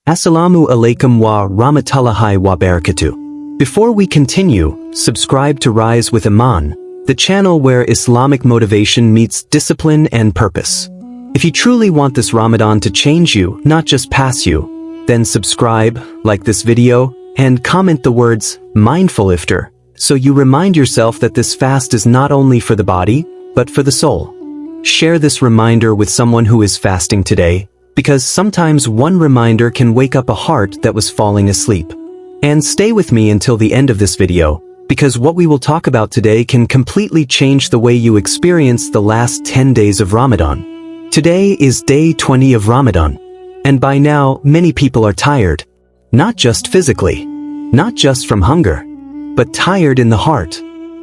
Assalamu alaikum wa rahmatullahi wa barakatuh. Before we continue, subscribe to Rise with Imaan, the channel where Islamic motivation meets discipline and purpose. If you truly want this Ramadan to change you, not just pass you, then subscribe, like this video, and comment the words, mindful iftar, so you remind yourself that this fast is not only for the body, but for the soul. Share this reminder with someone who is fasting today, because sometimes one reminder can wake up a heart that was falling asleep. And stay with me until the end of this video, because what we will talk about today can completely change the way you experience the last 10 days of Ramadan. Today is day 20 of Ramadan, and by now many people are tired, not just physically, not just from hunger, but tired in the heart.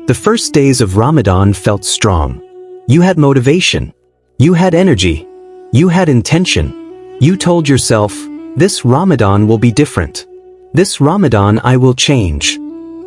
The first days of Ramadan felt strong. You had motivation, you had energy, you had intention. You told yourself, this Ramadan will be different. This Ramadan I will change.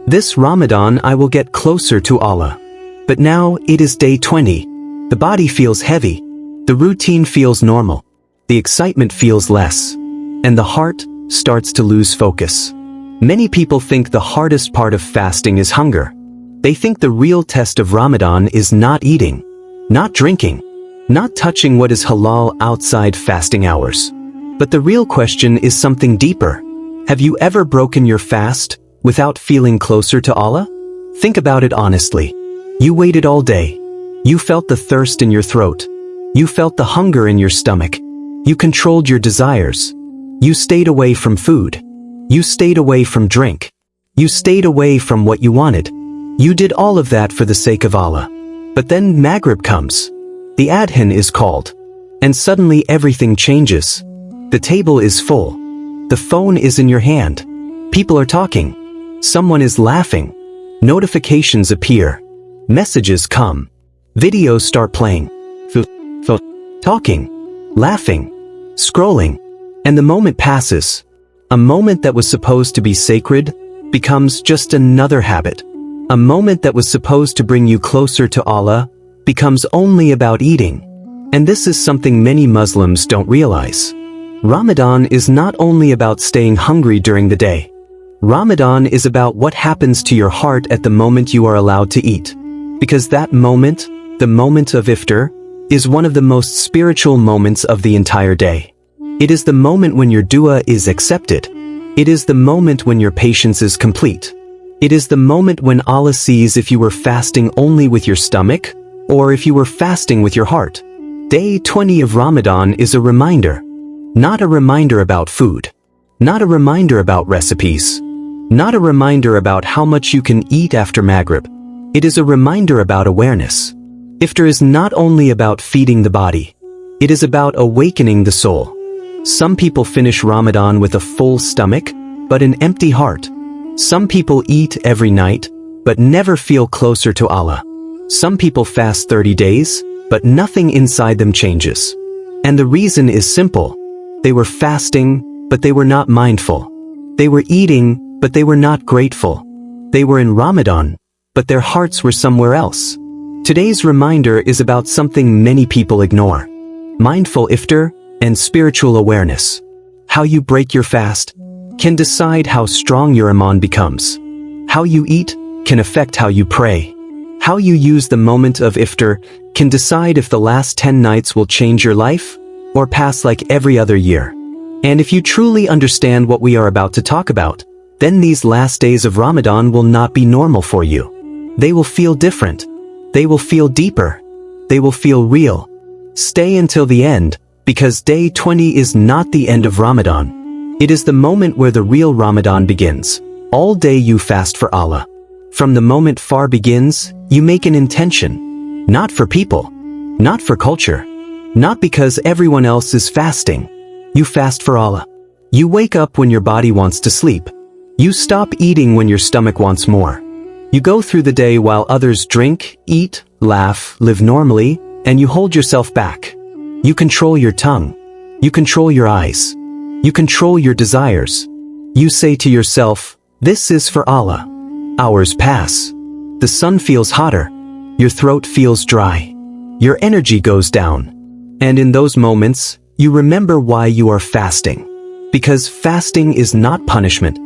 This Ramadan I will get closer to Allah. But now it is day 20. The body feels heavy. The routine feels normal. The excitement feels less. And the heart starts to lose focus. Many people think the hardest part of fasting is hunger. They think the real test of Ramadan is not eating, not drinking, not touching what is halal outside fasting hours. But the real question is something deeper. Have you ever broken your fast without feeling closer to Allah? Think about it honestly. You waited all day. You felt the thirst in your throat. You felt the hunger in your stomach. You controlled your desires. You stayed away from food. You stayed away from drink. You stayed away from what you wanted. You did all of that for the sake of Allah. But then Maghrib comes. The adhan is called. And suddenly everything changes. The table is full. The phone is in your hand. People are talking. Someone is laughing. Notifications appear. Messages come. Videos start playing. Talking. Laughing. Scrolling. And the moment passes. A moment that was supposed to be sacred becomes just another habit. A moment that was supposed to bring you closer to Allah becomes only about eating. And this is something many Muslims don't realize. Ramadan is not only about staying hungry during the day. Ramadan is about what happens to your heart at the moment you are allowed to eat. Because that moment, the moment of iftar, is one of the most spiritual moments of the entire day. It is the moment when your dua is accepted. It is the moment when your patience is complete. It is the moment when Allah sees if you were fasting only with your stomach, or if you were fasting with your heart. Day 20 of Ramadan is a reminder. Not a reminder about food. Not a reminder about recipes. Not a reminder about how much you can eat after Maghrib. It is a reminder about awareness. Iftar is not only about feeding the body. It is about awakening the soul. Some people finish Ramadan with a full stomach, but an empty heart. Some people eat every night, but never feel closer to Allah. Some people fast 30 days, but nothing inside them changes. And the reason is simple. They were fasting, but they were not mindful. They were eating, but they were not grateful. They were in Ramadan, but their hearts were somewhere else. Today's reminder is about something many people ignore. Mindful iftar and spiritual awareness. How you break your fast can decide how strong your iman becomes. How you eat can affect how you pray. How you use the moment of iftar can decide if the last 10 nights will change your life or pass like every other year. And if you truly understand what we are about to talk about, then these last days of Ramadan will not be normal for you. They will feel different. They will feel deeper. They will feel real. Stay until the end, because day 20 is not the end of Ramadan. It is the moment where the real Ramadan begins. All day you fast for Allah. From the moment far begins, you make an intention. Not for people. Not for culture. Not because everyone else is fasting. You fast for Allah. You wake up when your body wants to sleep. You stop eating when your stomach wants more. You go through the day while others drink, eat, laugh, live normally, and you hold yourself back. You control your tongue. You control your eyes. You control your desires. You say to yourself, this is for Allah. Hours pass. The sun feels hotter. Your throat feels dry. Your energy goes down. And in those moments, you remember why you are fasting. Because fasting is not punishment.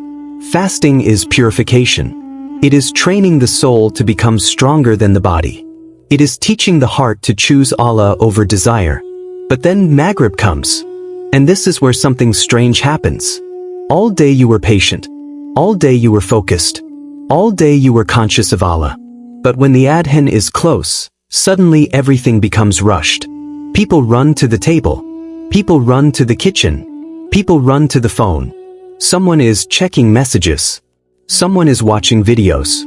Fasting is purification. It is training the soul to become stronger than the body. It is teaching the heart to choose Allah over desire. But then Maghrib comes. And this is where something strange happens. All day you were patient. All day you were focused. All day you were conscious of Allah. But when the adhan is close, suddenly everything becomes rushed. People run to the table. People run to the kitchen. People run to the phone. Someone is checking messages. Someone is watching videos.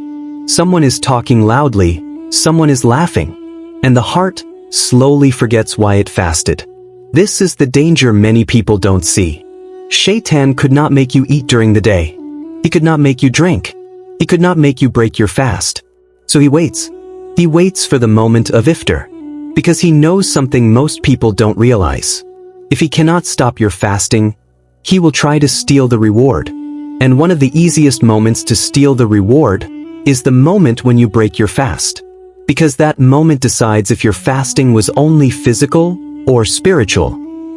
Someone is talking loudly. Someone is laughing. And the heart slowly forgets why it fasted. This is the danger many people don't see. Shaitan could not make you eat during the day. He could not make you drink. He could not make you break your fast. So he waits. He waits for the moment of Iftar. Because he knows something most people don't realize. If he cannot stop your fasting, he will try to steal the reward. And one of the easiest moments to steal the reward is the moment when you break your fast. Because that moment decides if your fasting was only physical or spiritual.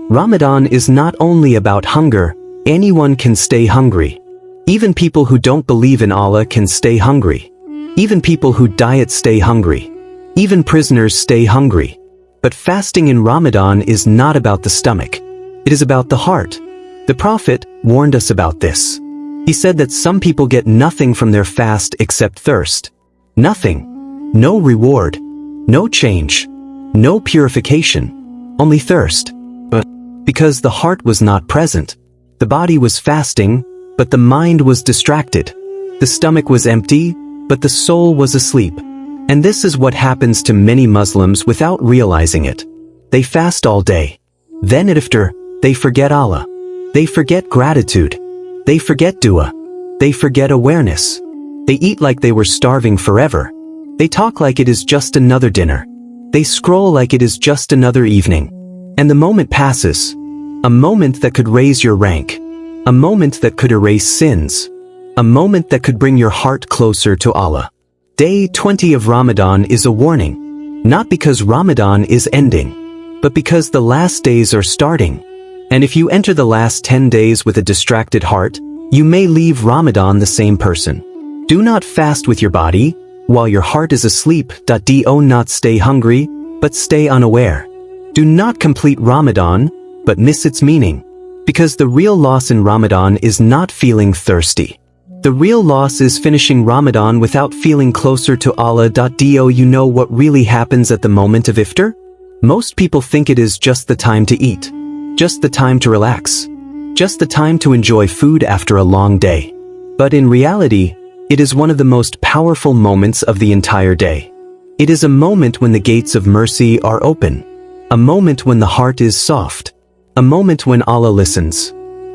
Ramadan is not only about hunger. Anyone can stay hungry. Even people who don't believe in Allah can stay hungry. Even people who diet stay hungry. Even prisoners stay hungry. But fasting in Ramadan is not about the stomach. It is about the heart. The Prophet warned us about this. He said that some people get nothing from their fast except thirst. Nothing. No reward. No change. No purification. Only thirst. But because the heart was not present, the body was fasting, but the mind was distracted. The stomach was empty, but the soul was asleep. And this is what happens to many Muslims without realizing it. They fast all day. Then at Iftar, they forget Allah. They forget gratitude. They forget dua. They forget awareness. They eat like they were starving forever. They talk like it is just another dinner. They scroll like it is just another evening. And the moment passes. A moment that could raise your rank. A moment that could erase sins. A moment that could bring your heart closer to Allah. Day 20 of Ramadan is a warning. Not because Ramadan is ending, but because the last days are starting. And if you enter the last 10 days with a distracted heart, you may leave Ramadan the same person. Do not fast with your body, while your heart is asleep. Do not stay hungry, but stay unaware. Do not complete Ramadan, but miss its meaning. Because the real loss in Ramadan is not feeling thirsty. The real loss is finishing Ramadan without feeling closer to Allah. Do you know what really happens at the moment of Iftar? Most people think it is just the time to eat. Just the time to relax. Just the time to enjoy food after a long day. But in reality, it is one of the most powerful moments of the entire day. It is a moment when the gates of mercy are open. A moment when the heart is soft. A moment when Allah listens.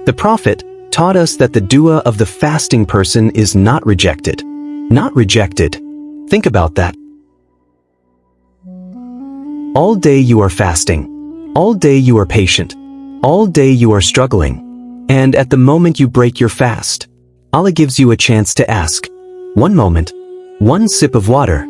The Prophet taught us that the dua of the fasting person is not rejected. Not rejected. Think about that. All day you are fasting. All day you are patient. All day you are struggling. And at the moment you break your fast, Allah gives you a chance to ask. One moment. One sip of water.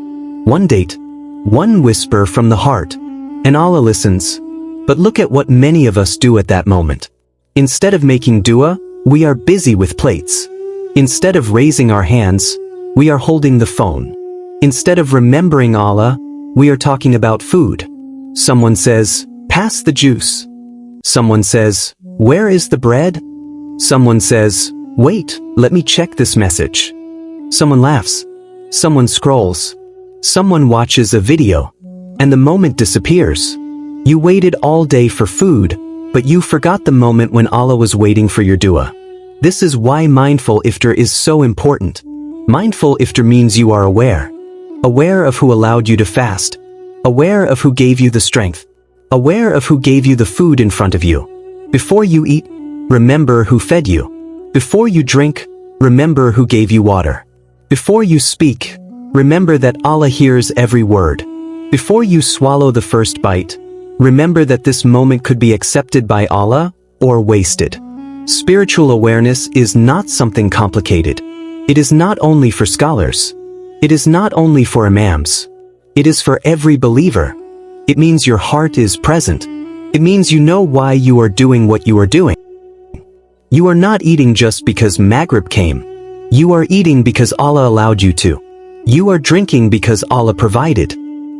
One date. One whisper from the heart. And Allah listens. But look at what many of us do at that moment. Instead of making dua, we are busy with plates. Instead of raising our hands, we are holding the phone. Instead of remembering Allah, we are talking about food. Someone says, "Pass the juice." Someone says, "Where is the bread?" Someone says, "Wait, let me check this message." Someone laughs. Someone scrolls. Someone watches a video. And the moment disappears. You waited all day for food, but you forgot the moment when Allah was waiting for your dua. This is why mindful iftar is so important. Mindful iftar means you are aware. Aware of who allowed you to fast. Aware of who gave you the strength. Aware of who gave you the food in front of you. Before you eat, remember who fed you. Before you drink, remember who gave you water. Before you speak, remember that Allah hears every word. Before you swallow the first bite, remember that this moment could be accepted by Allah or wasted. Spiritual awareness is not something complicated. It is not only for scholars. It is not only for imams. It is for every believer. It means your heart is present. It means you know why you are doing what you are doing. You are not eating just because Maghrib came. You are eating because Allah allowed you to. You are drinking because Allah provided.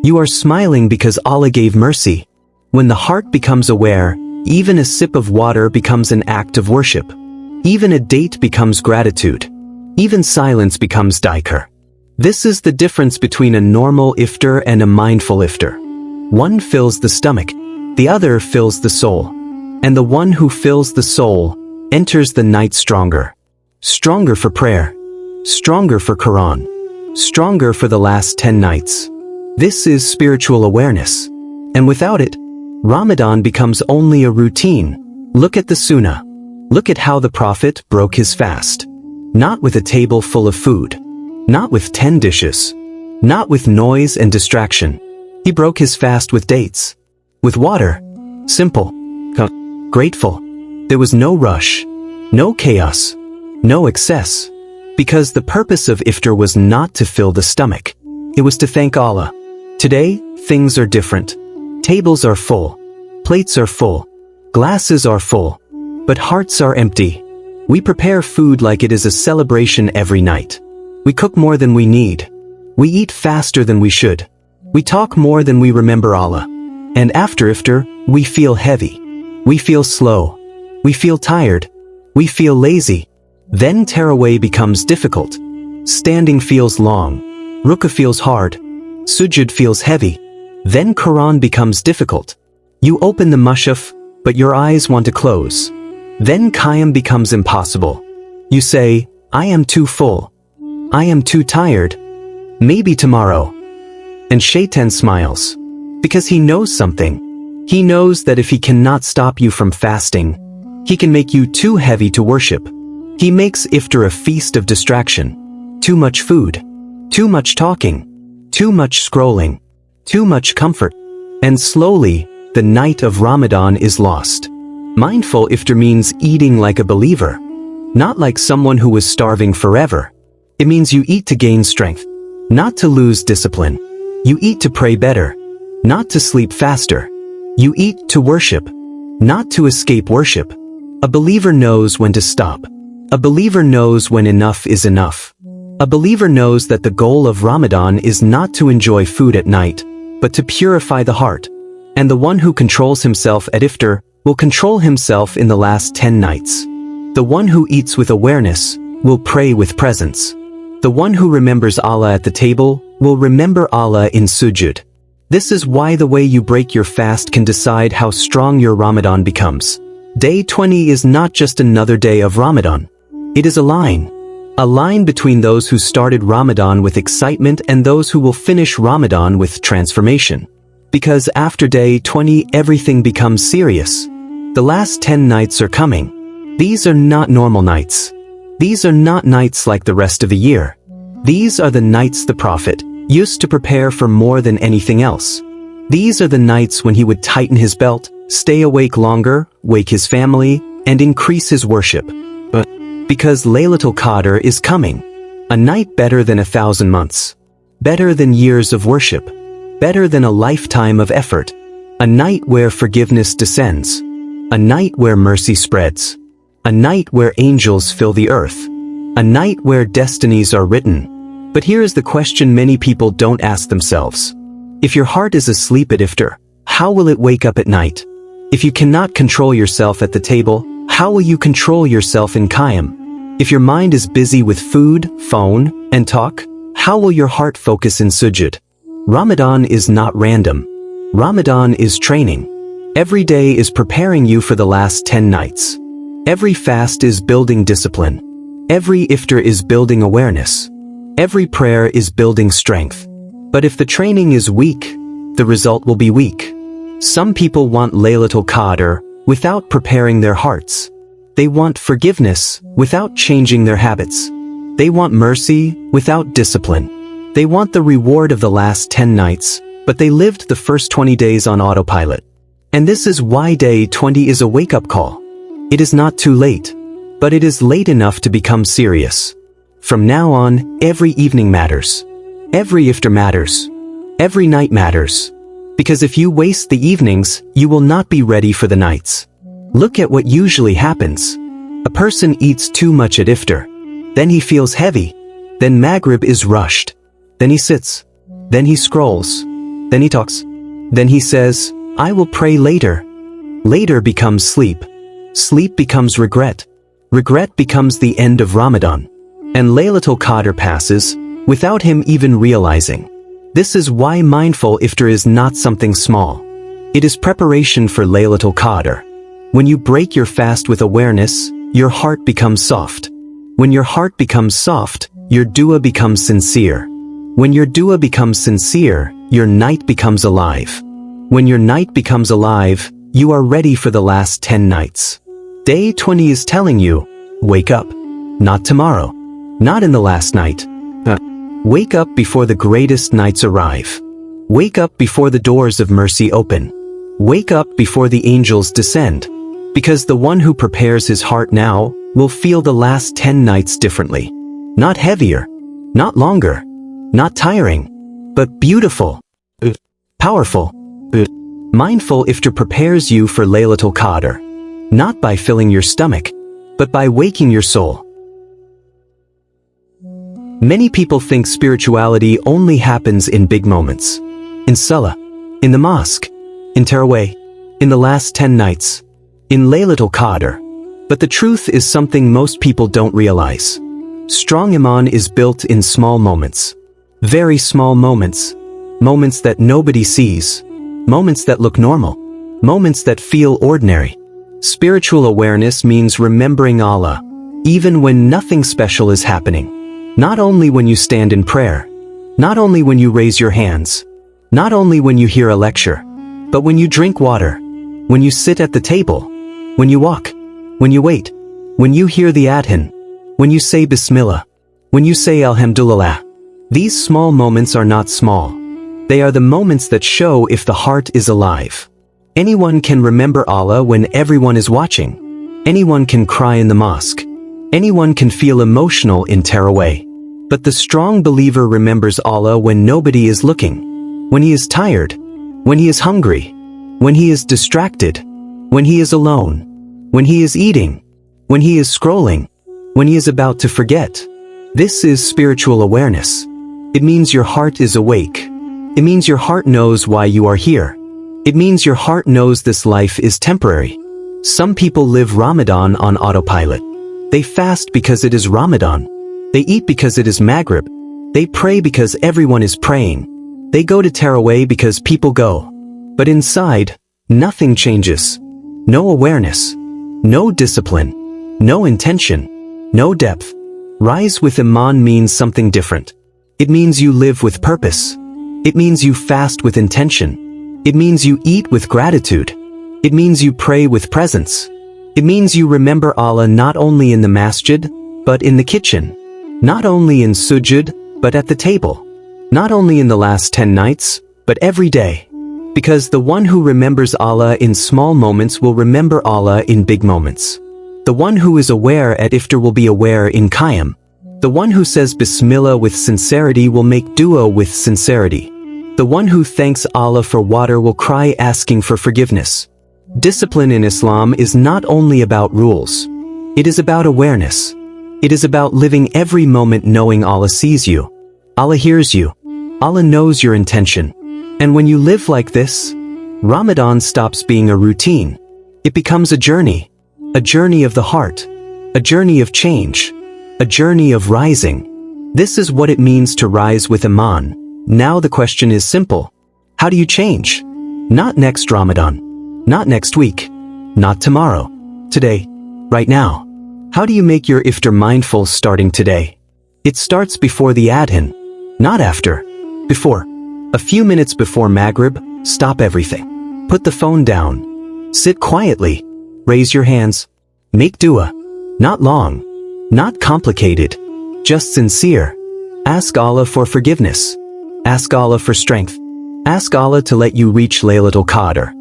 You are smiling because Allah gave mercy. When the heart becomes aware, even a sip of water becomes an act of worship. Even a date becomes gratitude. Even silence becomes dhikr. This is the difference between a normal iftar and a mindful iftar. One fills the stomach, the other fills the soul. And the one who fills the soul enters the night stronger. Stronger for prayer. Stronger for Quran. Stronger for the last 10 nights. This is spiritual awareness. And without it, Ramadan becomes only a routine. Look at the Sunnah. Look at how the Prophet broke his fast. Not with a table full of food. Not with 10 dishes. Not with noise and distraction. He broke his fast with dates. With water. Simple. Grateful. There was no rush. No chaos. No excess. Because the purpose of iftar was not to fill the stomach. It was to thank Allah. Today, things are different. Tables are full. Plates are full. Glasses are full. But hearts are empty. We prepare food like it is a celebration every night. We cook more than we need. We eat faster than we should. We talk more than we remember Allah. And after iftar, we feel heavy. We feel slow. We feel tired. We feel lazy. Then tarawih becomes difficult. Standing feels long. Ruku feels hard. Sujud feels heavy. Then Quran becomes difficult. You open the mushaf, but your eyes want to close. Then Qiyam becomes impossible. You say, I am too full. I am too tired. Maybe tomorrow. And Shaitan smiles. Because he knows something. He knows that if he cannot stop you from fasting, he can make you too heavy to worship. He makes iftar a feast of distraction. Too much food. Too much talking. Too much scrolling. Too much comfort. And slowly, the night of Ramadan is lost. Mindful iftar means eating like a believer. Not like someone who was starving forever. It means you eat to gain strength. Not to lose discipline. You eat to pray better. Not to sleep faster. You eat to worship. Not to escape worship. A believer knows when to stop. A believer knows when enough is enough. A believer knows that the goal of Ramadan is not to enjoy food at night, but to purify the heart. And the one who controls himself at iftar will control himself in the last 10 nights. The one who eats with awareness will pray with presence. The one who remembers Allah at the table will remember Allah in sujud. This is why the way you break your fast can decide how strong your Ramadan becomes. Day 20 is not just another day of Ramadan. It is a line. A line between those who started Ramadan with excitement and those who will finish Ramadan with transformation. Because after day 20 everything becomes serious. The last 10 nights are coming. These are not normal nights. These are not nights like the rest of the year. These are the nights the Prophet used to prepare for more than anything else. These are the nights when he would tighten his belt, stay awake longer, wake his family, and increase his worship. But because Laylatul Qadr is coming, a night better than 1,000 months, better than years of worship, better than a lifetime of effort, a night where forgiveness descends, a night where mercy spreads, a night where angels fill the earth, a night where destinies are written. But here is the question many people don't ask themselves. If your heart is asleep at iftar, how will it wake up at night? If you cannot control yourself at the table, how will you control yourself in Qiyam? If your mind is busy with food, phone, and talk, how will your heart focus in sujud? Ramadan is not random. Ramadan is training. Every day is preparing you for the last 10 nights. Every fast is building discipline. Every iftar is building awareness. Every prayer is building strength. But if the training is weak, the result will be weak. Some people want Laylatul Qadr without preparing their hearts. They want forgiveness without changing their habits. They want mercy without discipline. They want the reward of the last 10 nights, but they lived the first 20 days on autopilot. And this is why day 20 is a wake-up call. It is not too late, but it is late enough to become serious. From now on, every evening matters. Every iftar matters. Every night matters. Because if you waste the evenings, you will not be ready for the nights. Look at what usually happens. A person eats too much at Iftar. Then he feels heavy. Then Maghrib is rushed. Then he sits. Then he scrolls. Then he talks. Then he says, I will pray later. Later becomes sleep. Sleep becomes regret. Regret becomes the end of Ramadan. And Laylatul Qadr passes, without him even realizing. This is why mindful iftar is not something small. It is preparation for Laylatul Qadr. When you break your fast with awareness, your heart becomes soft. When your heart becomes soft, your dua becomes sincere. When your dua becomes sincere, your night becomes alive. When your night becomes alive, you are ready for the last 10 nights. Day 20 is telling you, wake up. Not tomorrow. Not in the last night. Wake up before the greatest nights arrive. Wake up before the doors of mercy open. Wake up before the angels descend. Because the one who prepares his heart now will feel the last 10 nights differently. Not heavier. Not longer. Not tiring. But beautiful. Powerful. Mindful iftar prepares you for Laylatul Qadr. Not by filling your stomach, but by waking your soul. Many people think spirituality only happens in big moments. In Salah, in the mosque, in Taraweeh, in the last 10 nights, in Laylatul Qadr. But the truth is something most people don't realize. Strong Iman is built in small moments. Very small moments. Moments that nobody sees. Moments that look normal. Moments that feel ordinary. Spiritual awareness means remembering Allah, even when nothing special is happening. Not only when you stand in prayer, not only when you raise your hands, not only when you hear a lecture, but when you drink water, when you sit at the table, when you walk, when you wait, when you hear the adhan, when you say Bismillah, when you say Alhamdulillah. These small moments are not small. They are the moments that show if the heart is alive. Anyone can remember Allah when everyone is watching. Anyone can cry in the mosque. Anyone can feel emotional in Taraweeh. But the strong believer remembers Allah when nobody is looking. When he is tired. When he is hungry. When he is distracted. When he is alone. When he is eating. When he is scrolling. When he is about to forget. This is spiritual awareness. It means your heart is awake. It means your heart knows why you are here. It means your heart knows this life is temporary. Some people live Ramadan on autopilot. They fast because it is Ramadan. They eat because it is Maghrib. They pray because everyone is praying. They go to Taraweeh because people go. But inside, nothing changes. No awareness. No discipline. No intention. No depth. Rise with Imaan means something different. It means you live with purpose. It means you fast with intention. It means you eat with gratitude. It means you pray with presence. It means you remember Allah not only in the masjid, but in the kitchen. Not only in sujud, but at the table. Not only in the last 10 nights, but every day. Because the one who remembers Allah in small moments will remember Allah in big moments. The one who is aware at iftar will be aware in Qiyam. The one who says Bismillah with sincerity will make dua with sincerity. The one who thanks Allah for water will cry asking for forgiveness. Discipline in Islam is not only about rules. It is about awareness. It is about living every moment knowing Allah sees you. Allah hears you. Allah knows your intention. And when you live like this, Ramadan stops being a routine. It becomes a journey. A journey of the heart. A journey of change. A journey of rising. This is what it means to rise with Imaan. Now the question is simple. How do you change? Not next Ramadan. Not next week. Not tomorrow. Today. Right now. How do you make your iftar mindful starting today? It starts before the adhan. Not after. Before. A few minutes before Maghrib, stop everything. Put the phone down. Sit quietly. Raise your hands. Make dua. Not long. Not complicated. Just sincere. Ask Allah for forgiveness. Ask Allah for strength. Ask Allah to let you reach Laylatul Qadr.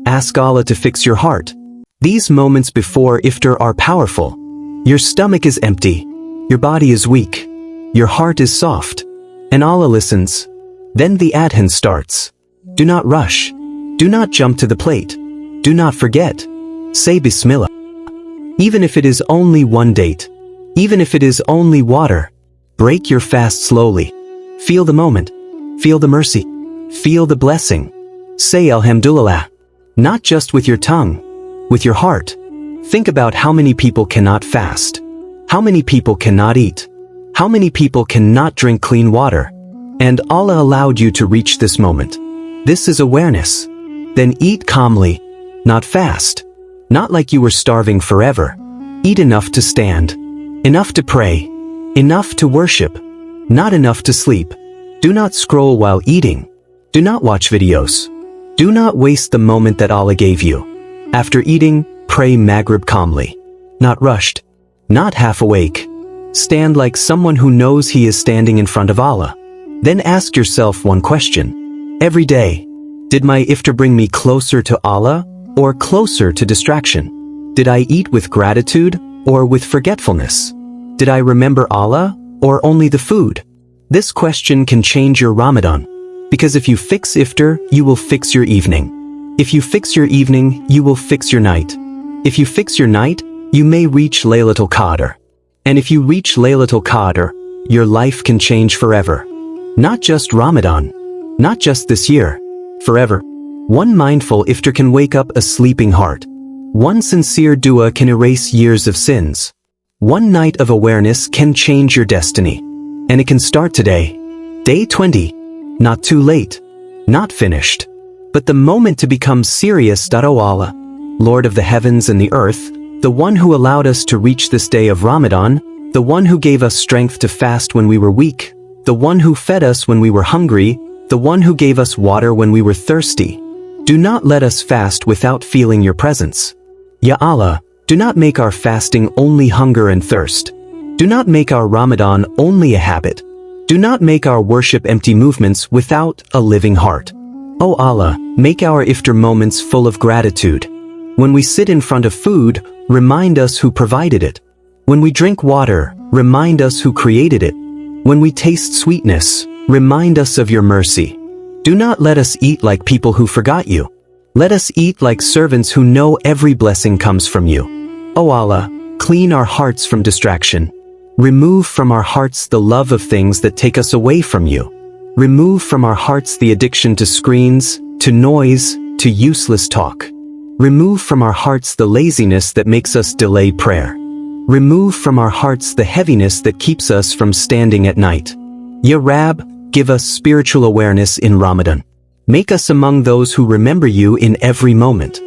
Ask Allah to fix your heart. These moments before iftar are powerful. Your stomach is empty. Your body is weak. Your heart is soft. And Allah listens. Then the adhan starts. Do not rush. Do not jump to the plate. Do not forget. Say Bismillah. Even if it is only one date. Even if it is only water. Break your fast slowly. Feel the moment. Feel the mercy. Feel the blessing. Say Alhamdulillah. Not just with your tongue, with your heart. Think about how many people cannot fast. How many people cannot eat. How many people cannot drink clean water. And Allah allowed you to reach this moment. This is awareness. Then eat calmly, not fast. Not like you were starving forever. Eat enough to stand. Enough to pray. Enough to worship. Not enough to sleep. Do not scroll while eating. Do not watch videos. Do not waste the moment that Allah gave you. After eating, pray Maghrib calmly. Not rushed. Not half awake. Stand like someone who knows he is standing in front of Allah. Then ask yourself one question. Every day, did my iftar bring me closer to Allah or closer to distraction? Did I eat with gratitude or with forgetfulness? Did I remember Allah or only the food? This question can change your Ramadan. Because if you fix iftar, you will fix your evening. If you fix your evening, you will fix your night. If you fix your night, you may reach Laylatul Qadr. And if you reach Laylatul Qadr, your life can change forever. Not just Ramadan. Not just this year. Forever. One mindful iftar can wake up a sleeping heart. One sincere dua can erase years of sins. One night of awareness can change your destiny. And it can start today. Day 20. Not too late. Not finished. But the moment to become serious. O Allah, Lord of the heavens and the earth, the one who allowed us to reach this day of Ramadan, the one who gave us strength to fast when we were weak, the one who fed us when we were hungry, the one who gave us water when we were thirsty. Do not let us fast without feeling your presence. Ya Allah, do not make our fasting only hunger and thirst. Do not make our Ramadan only a habit. Do not make our worship empty movements without a living heart. O Allah, make our iftar moments full of gratitude. When we sit in front of food, remind us who provided it. When we drink water, remind us who created it. When we taste sweetness, remind us of your mercy. Do not let us eat like people who forgot you. Let us eat like servants who know every blessing comes from you. O Allah, clean our hearts from distraction. Remove from our hearts the love of things that take us away from you. Remove from our hearts the addiction to screens, to noise, to useless talk. Remove from our hearts the laziness that makes us delay prayer. Remove from our hearts the heaviness that keeps us from standing at night. Ya Rab, give us spiritual awareness in Ramadan. Make us among those who remember you in every moment.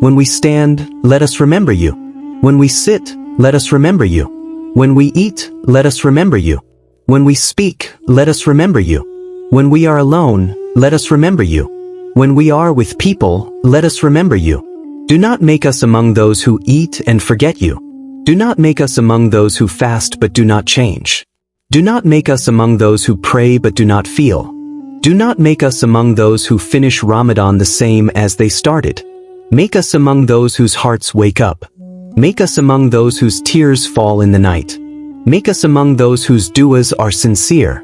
When we stand, let us remember you. When we sit, let us remember you. When we eat, let us remember you. When we speak, let us remember you. When we are alone, let us remember you. When we are with people, let us remember you. Do not make us among those who eat and forget you. Do not make us among those who fast but do not change. Do not make us among those who pray but do not feel. Do not make us among those who finish Ramadan the same as they started. Make us among those whose hearts wake up. Make us among those whose tears fall in the night. Make us among those whose du'as are sincere.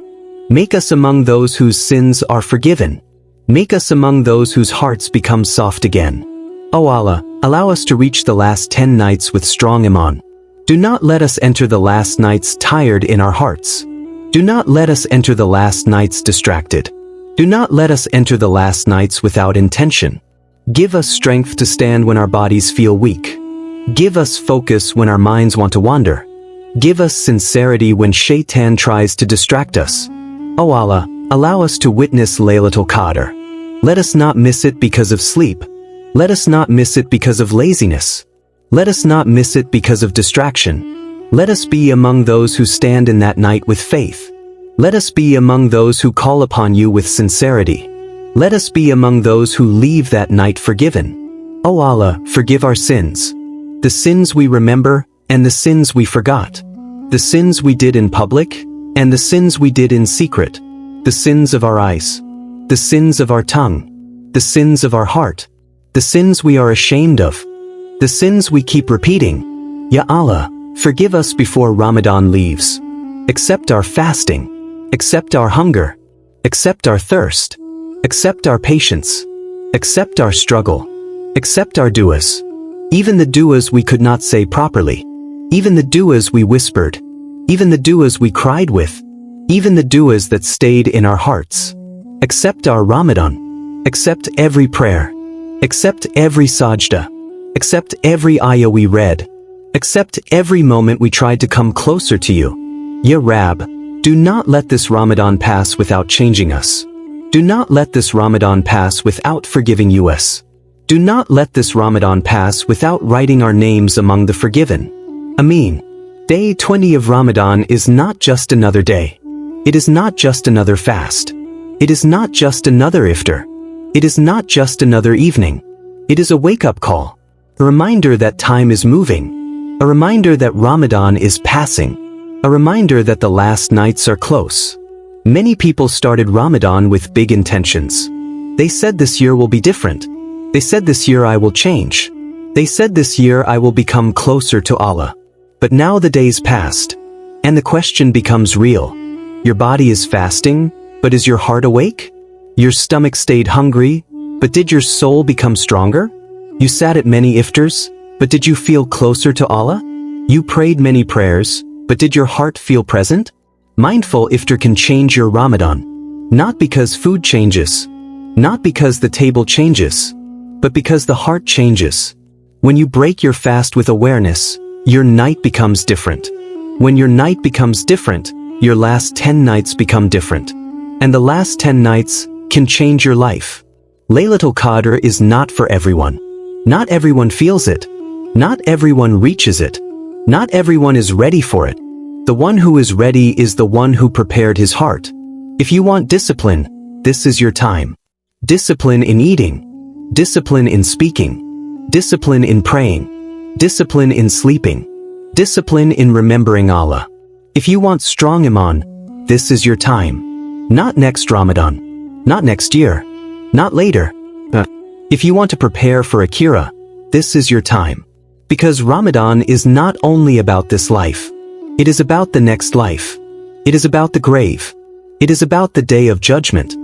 Make us among those whose sins are forgiven. Make us among those whose hearts become soft again. O Allah, allow us to reach the last 10 nights with strong Iman. Do not let us enter the last nights tired in our hearts. Do not let us enter the last nights distracted. Do not let us enter the last nights without intention. Give us strength to stand when our bodies feel weak. Give us focus when our minds want to wander. Give us sincerity when Shaitan tries to distract us. O Allah, allow us to witness Laylatul Qadr. Let us not miss it because of sleep. Let us not miss it because of laziness. Let us not miss it because of distraction. Let us be among those who stand in that night with faith. Let us be among those who call upon you with sincerity. Let us be among those who leave that night forgiven. O Allah, forgive our sins. The sins we remember and the sins we forgot. The sins we did in public and the sins we did in secret. The sins of our eyes. The sins of our tongue. The sins of our heart. The sins we are ashamed of. The sins we keep repeating. Ya Allah, forgive us before Ramadan leaves. Accept our fasting. Accept our hunger. Accept our thirst. Accept our patience. Accept our struggle. Accept our du'as. Even the du'as we could not say properly. Even the du'as we whispered. Even the du'as we cried with. Even the du'as that stayed in our hearts. Accept our Ramadan. Accept every prayer. Accept every sajda. Accept every ayah we read. Accept every moment we tried to come closer to you. Ya Rab, do not let this Ramadan pass without changing us. Do not let this Ramadan pass without forgiving us. Do not let this Ramadan pass without writing our names among the forgiven. Ameen. Day 20 of Ramadan is not just another day. It is not just another fast. It is not just another iftar. It is not just another evening. It is a wake-up call. A reminder that time is moving. A reminder that Ramadan is passing. A reminder that the last nights are close. Many people started Ramadan with big intentions. They said this year will be different. They said this year I will change. They said this year I will become closer to Allah. But now the days passed, and the question becomes real. Your body is fasting, but is your heart awake? Your stomach stayed hungry, but did your soul become stronger? You sat at many iftars, but did you feel closer to Allah? You prayed many prayers, but did your heart feel present? Mindful iftar can change your Ramadan. Not because food changes, not because the table changes, but because the heart changes. When you break your fast with awareness, your night becomes different. When your night becomes different, your last 10 nights become different. And the last 10 nights can change your life. Laylatul Qadr is not for everyone. Not everyone feels it. Not everyone reaches it. Not everyone is ready for it. The one who is ready is the one who prepared his heart. If you want discipline, this is your time. Discipline in eating. Discipline in speaking. Discipline in praying. Discipline in sleeping. Discipline in remembering Allah. If you want strong Iman, this is your time. Not next Ramadan. Not next year. Not later. If you want to prepare for Akhirah, this is your time. Because Ramadan is not only about this life. It is about the next life. It is about the grave. It is about the day of judgment.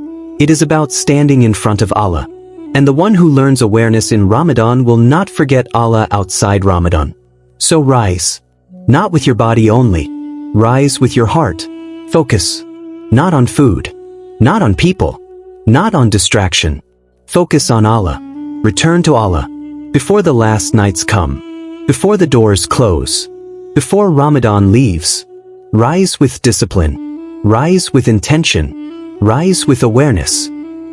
It is about standing in front of Allah. And the one who learns awareness in Ramadan will not forget Allah outside Ramadan. So rise. Not with your body only. Rise with your heart. Focus. Not on food. Not on people. Not on distraction. Focus on Allah. Return to Allah. Before the last nights come. Before the doors close. Before Ramadan leaves. Rise with discipline. Rise with intention. Rise with awareness.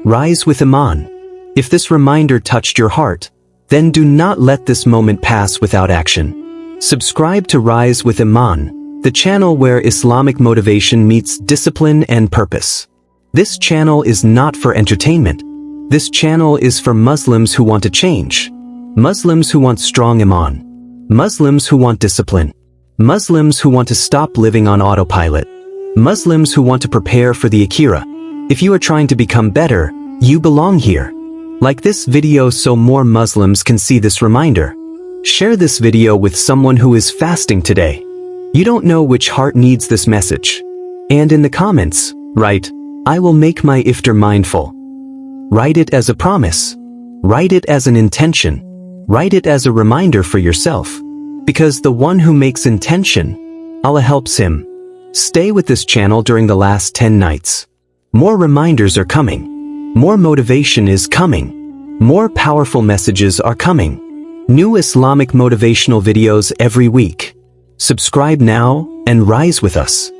Rise with Iman. If this reminder touched your heart, then do not let this moment pass without action. Subscribe to Rise with Imaan, the channel where Islamic motivation meets discipline and purpose. This channel is not for entertainment. This channel is for Muslims who want to change. Muslims who want strong Iman. Muslims who want discipline. Muslims who want to stop living on autopilot. Muslims who want to prepare for the Akhirah. If you are trying to become better, you belong here. Like this video so more Muslims can see this reminder. Share this video with someone who is fasting today. You don't know which heart needs this message. And in the comments, write, I will make my iftar mindful. Write it as a promise. Write it as an intention. Write it as a reminder for yourself. Because the one who makes intention, Allah helps him. Stay with this channel during the last 10 nights. More reminders are coming. More motivation is coming. More powerful messages are coming. New Islamic motivational videos every week. Subscribe now and rise with us.